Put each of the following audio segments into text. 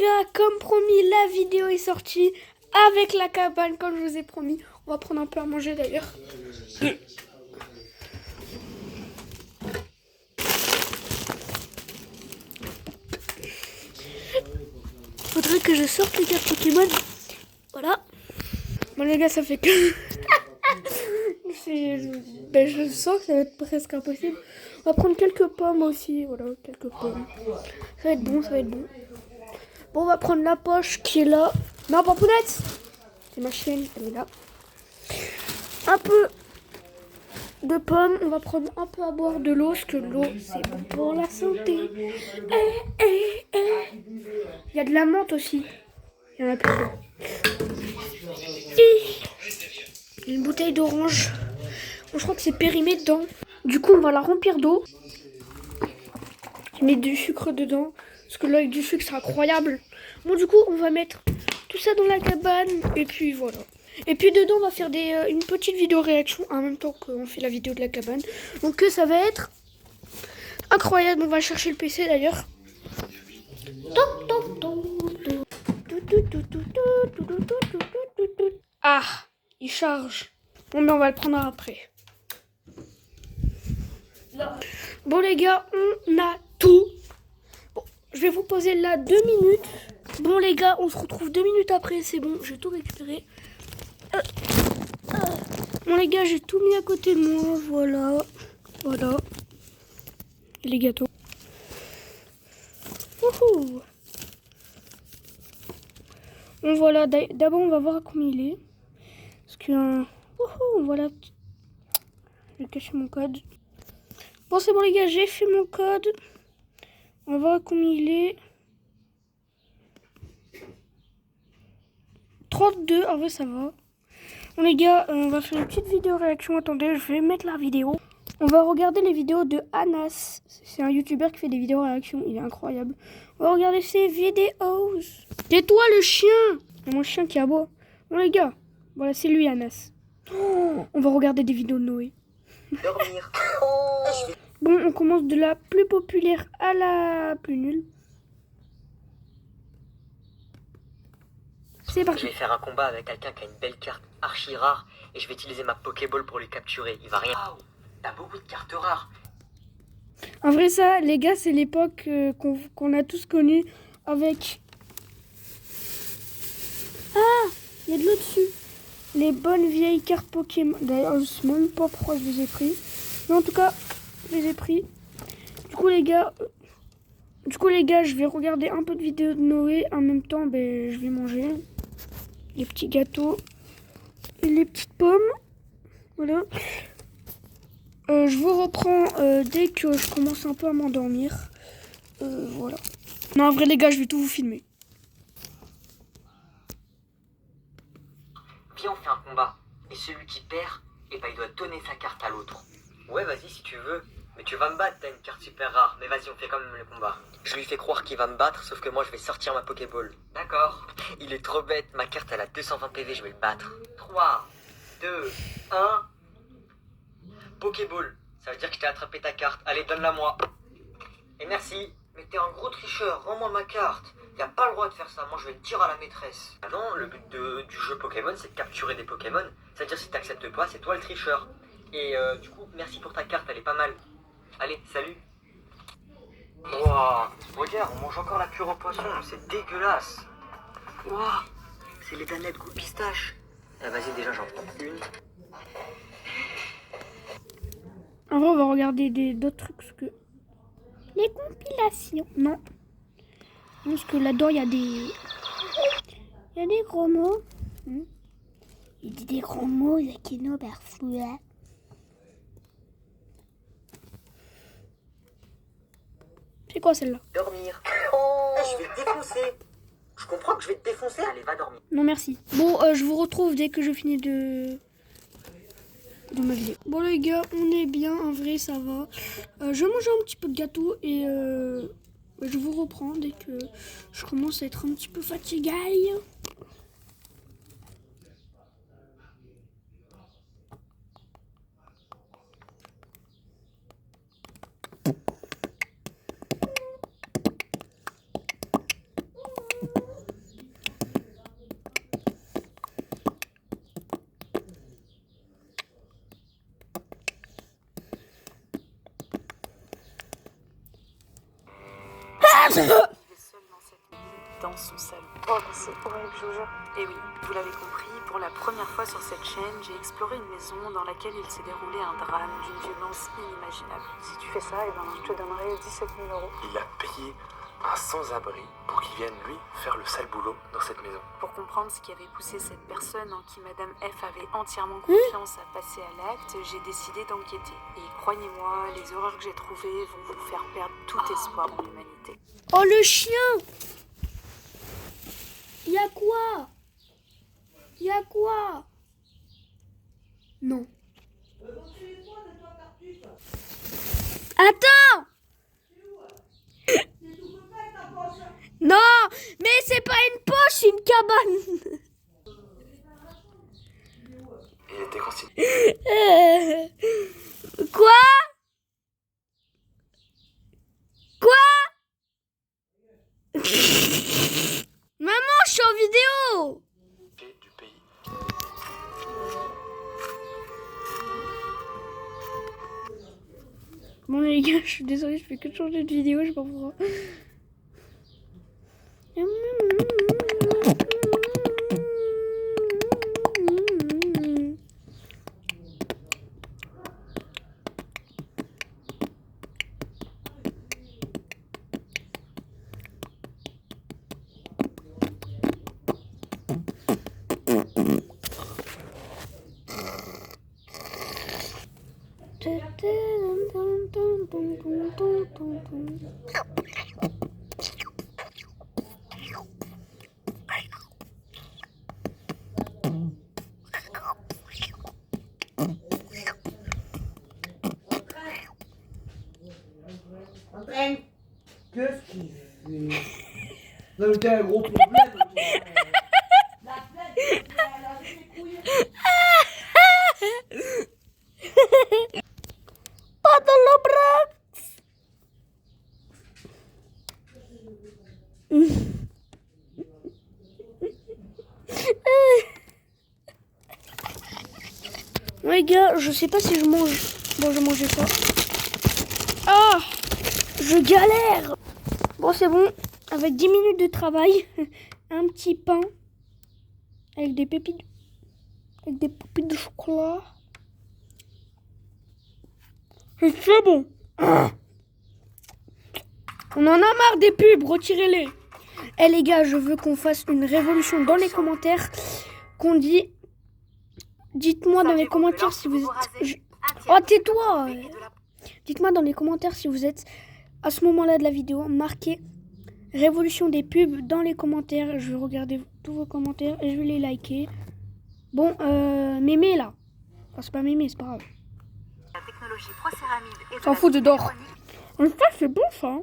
gars, comme promis, la vidéo est sortie avec la cabane, comme je vous ai promis. On va prendre un peu à manger d'ailleurs. Faudrait que je sorte les cartes Pokémon. Voilà. Bon les gars, ça fait que... je sens que ça va être presque impossible. On va prendre quelques pommes aussi. Voilà, quelques pommes. Ça va être bon, ça va être bon. Bon, on va prendre la poche qui est là. Non, Pampounette, c'est ma chienne, elle est là. Un peu de pommes. On va prendre un peu à boire de l'eau, parce que l'eau, c'est bon pour la santé. Il y a de la menthe aussi. Il y en a plus. Et une bouteille d'orange. Bon, je crois que c'est périmé dedans. Du coup, on va la remplir d'eau. Je mets du sucre dedans. Parce que là, avec du sucre, c'est incroyable. Bon, du coup, on va mettre tout ça dans la cabane. Et puis, voilà. Et puis, dedans, on va faire une petite vidéo réaction en même temps qu'on fait la vidéo de la cabane. Donc, ça va être incroyable. On va chercher le PC, d'ailleurs. Ah, il charge. Bon, mais on va le prendre après. Bon, les gars, on a tout. Bon, je vais vous poser là 2 minutes. Bon, les gars, on se retrouve 2 minutes après. C'est bon, j'ai tout récupéré. Bon, les gars, j'ai tout mis à côté de moi. Voilà. Voilà. Et les gâteaux. Wouhou. Bon, voilà. D'abord, on va voir à combien il est. Parce que... Wouhou, voilà. Je vais cacher mon code. Bon, c'est bon, les gars, j'ai fait mon code. On va voir à combien il est. 32, en vrai, ça va. Bon, les gars, on va faire une petite vidéo réaction. Attendez, je vais mettre la vidéo. On va regarder les vidéos de Anas. C'est un youtubeur qui fait des vidéos réaction. Il est incroyable. On va regarder ses vidéos. Tais-toi, le chien! Il y a mon chien qui aboie. Bon, les gars, voilà, c'est lui, Anas. Oh, on va regarder des vidéos de Noé. Dormir. Bon, on commence de la plus populaire à la plus nulle. C'est parti. Je vais faire un combat avec quelqu'un qui a une belle carte archi rare et je vais utiliser ma Pokéball pour les capturer. Il va rien. Waouh, t'as beaucoup de cartes rares. En vrai, ça, les gars, c'est l'époque qu'on a tous connue avec... Ah, il y a de l'eau dessus. Les bonnes vieilles cartes Pokémon. D'ailleurs, je sais même pas pourquoi je les ai pris. Mais en tout cas, je les ai pris. Du coup, les gars, je vais regarder un peu de vidéos de Noé. En même temps, je vais manger les petits gâteaux et les petites pommes. Voilà. Je vous reprends dès que je commence un peu à m'endormir. Voilà. Non, en vrai, les gars, je vais tout vous filmer. Viens, on fait un combat. Et celui qui perd, eh ben, il doit donner sa carte à l'autre. Ouais, vas-y si tu veux. Mais tu vas me battre, t'as une carte super rare. Mais vas-y, on fait quand même le combat. Je lui fais croire qu'il va me battre, sauf que moi, je vais sortir ma Pokéball. D'accord. Il est trop bête. Ma carte, elle a 220 PV, je vais le battre. 3, 2, 1... Pokéball. Ça veut dire que je t'ai attrapé ta carte. Allez, donne-la moi. Et merci. Mais t'es un gros tricheur. Rends-moi ma carte. Y a pas le droit de faire ça. Moi, je vais le dire à la maîtresse. Ah non, le but du jeu Pokémon, c'est de capturer des Pokémon. C'est-à-dire, si t'acceptes pas, c'est toi le tricheur. Et du coup, merci pour ta carte. Elle est pas mal. Allez, salut. Wouah. Regarde, on mange encore la cure au poisson. C'est dégueulasse. Wouah. C'est les danettes goût pistache. Ah, vas-y, déjà, j'en prends une. En vrai, on va regarder d'autres trucs. Parce que... Les compilations. Non. Parce que là-dedans, il y a des... Il y a des gros mots. Il dit des gros mots, Zakino Berfoula. C'est quoi celle-là? Dormir. Je vais te défoncer. Je comprends que je vais te défoncer. Allez, va dormir. Non, merci. Bon, je vous retrouve dès que je finis de ma vidéo. Bon, les gars, on est bien. En vrai, ça va. Je vais manger un petit peu de gâteau et je vous reprends dès que je commence à être un petit peu fatiguée. seul dans son salon. Oh, mais c'est horrible, je vous jure. Et oui, vous l'avez compris, pour la première fois sur cette chaîne, j'ai exploré une maison dans laquelle il s'est déroulé un drame d'une violence inimaginable. Si tu fais ça, je te donnerai 17 000 €. Il a payé un sans-abri pour qu'il vienne, lui, faire le sale boulot dans cette maison. Pour comprendre ce qui avait poussé cette personne en qui Madame F avait entièrement confiance à passer à l'acte, j'ai décidé d'enquêter. Et croyez-moi, les horreurs que j'ai trouvées vont vous faire perdre tout espoir en l'humanité. Oh, le chien! Y'a quoi? Y'a quoi? Non. Attends! Non, mais c'est pas une poche, c'est une cabane. Il était constitué. Quoi? Quoi? Maman, je suis en vidéo. Du pays. Bon les gars, je suis désolée, je fais que de changer de vidéo, je sais pas pourquoi. Qu'est-ce qu'il fait? Non mais t'as un gros problème. La flèche, elle a des couilles. Pas dans le bras. Ouais gars, je sais pas si je mange. Bon, je mangeais pas. Ah, je galère. Bon, c'est bon. Avec 10 minutes de travail, un petit pain avec des pépites de chocolat. C'est très bon. On en a marre des pubs, retirez-les. Eh les gars, je veux qu'on fasse une révolution dans les commentaires. Qu'on dit... Dites-moi dans les commentaires si vous êtes... Oh, tais-toi. Dites-moi dans les commentaires si vous êtes à ce moment-là de la vidéo. Marquez révolution des pubs dans les commentaires. Je vais regarder tous vos commentaires et je vais les liker. Bon, mémé là. Enfin, c'est pas mémé, c'est pas grave. La technologie procéramide et S'en fout de d'or. En fait, c'est bon ça.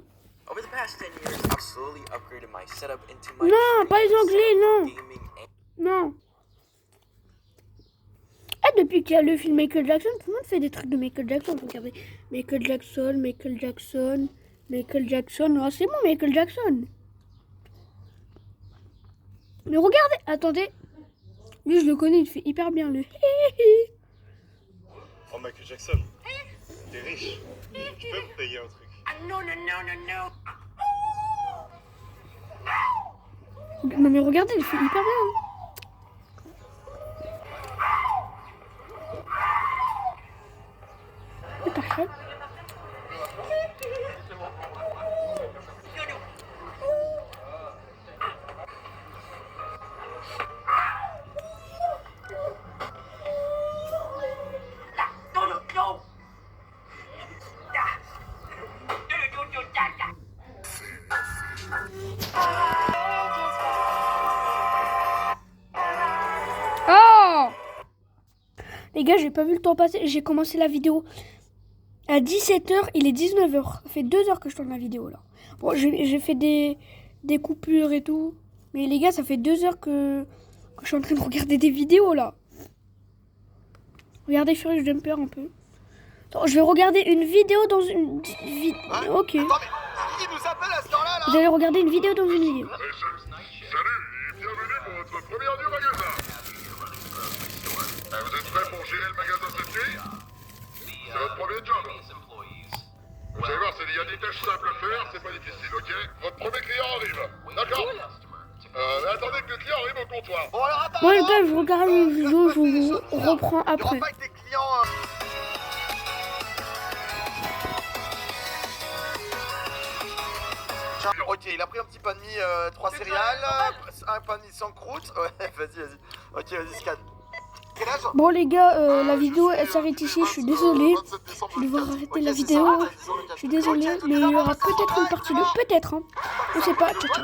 Over the past 10 years, I've slowly upgraded my setup into my Non, pas les anglais, non. gaming and Non. Et depuis qu'il y a le film Michael Jackson, tout le monde fait des trucs de Michael Jackson. Regardez, Michael Jackson. Oh, c'est bon, Michael Jackson. Mais regardez, attendez. Lui, je le connais, il fait hyper bien le. Oh, Michael Jackson, t'es riche. Tu peux me payer un truc? Non mais regardez, il fait hyper bien. What the heck? Oh! Les gars, j'ai pas vu le temps passer. J'ai commencé la vidéo à 17h. Il est 19h. Ça fait 2 heures que je tourne la vidéo là. Bon, j'ai fait des coupures et tout. Mais les gars, ça fait 2 heures que je suis en train de regarder des vidéos là. Regardez Furious Jumper un peu. Attends, je vais regarder une vidéo dans une vidéo. Ok. Attends, mais il nous appelle à ce temps-là, là? Vous allez regarder une vidéo dans une vidéo. Salut et bienvenue pour votre première du magasin. Vous êtes prêts pour gérer le magasin cette nuit? C'est votre premier job. Vous allez voir, c'est y a des tâches simples à faire, c'est pas difficile, ok? Votre premier client arrive. D'accord? Mais attendez que le client arrive au comptoir. Bon alors attends. Bon les gars, je regarde les vidéos, je vous reprends Il y aura après. pas que des clients. Tiens, ok, il a pris un petit pain de mie, 3 céréales, un pain de mie sans croûte. Ouais, vas-y. Ok, vas-y, scanne. Quel âge? Bon les gars, la vidéo elle s'arrête ici, je suis désolé. Je vais devoir arrêter la vidéo. Je suis désolé, mais il y aura peut-être une partie 2, peut-être. Hein. On sait pas, ciao ciao.